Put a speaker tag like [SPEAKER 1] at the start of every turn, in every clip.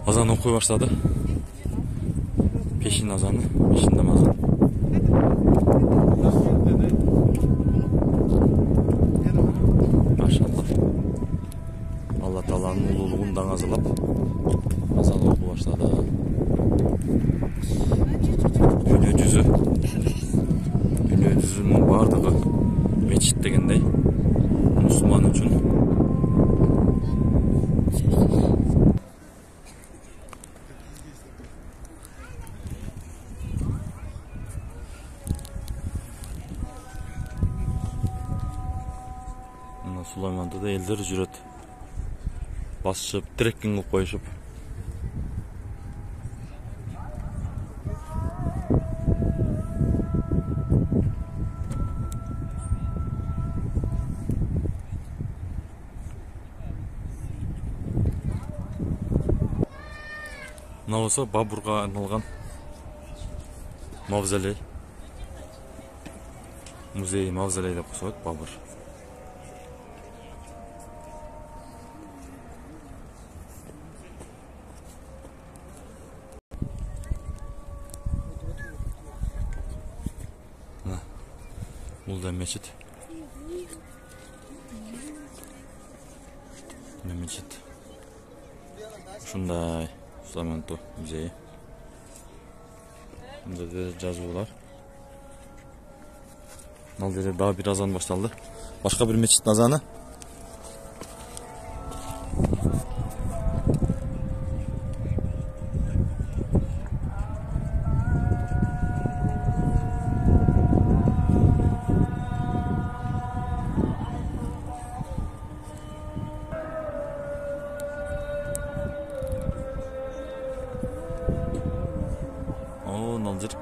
[SPEAKER 1] Azan okuy başladı. Peşin azanı, peşin namazı. Maşallah. Allah Taala'nın ululuğundan azalap azan okuy başladı. Dünya düzünün bardığı meçit degендей Müslüman üçün Sulaymanda da eldir жүрөт. Басышып, треккинг кылып коюшуп. Мына болсо Бабурга арналган мавзолей. Музей мавзолей деп коет Бабур. Бул да мечит. Мечит. Ушундай Сулайманту музейи. Мында да жазуулар. Ал жерде дагы бир азан башталды. Башка бир мечиттин азаны.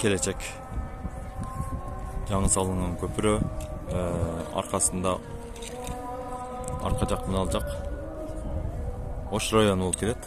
[SPEAKER 1] Келечек. Жаңы салынган көпүрө, аркасында арка жактан ал жак Ош району болуп келет.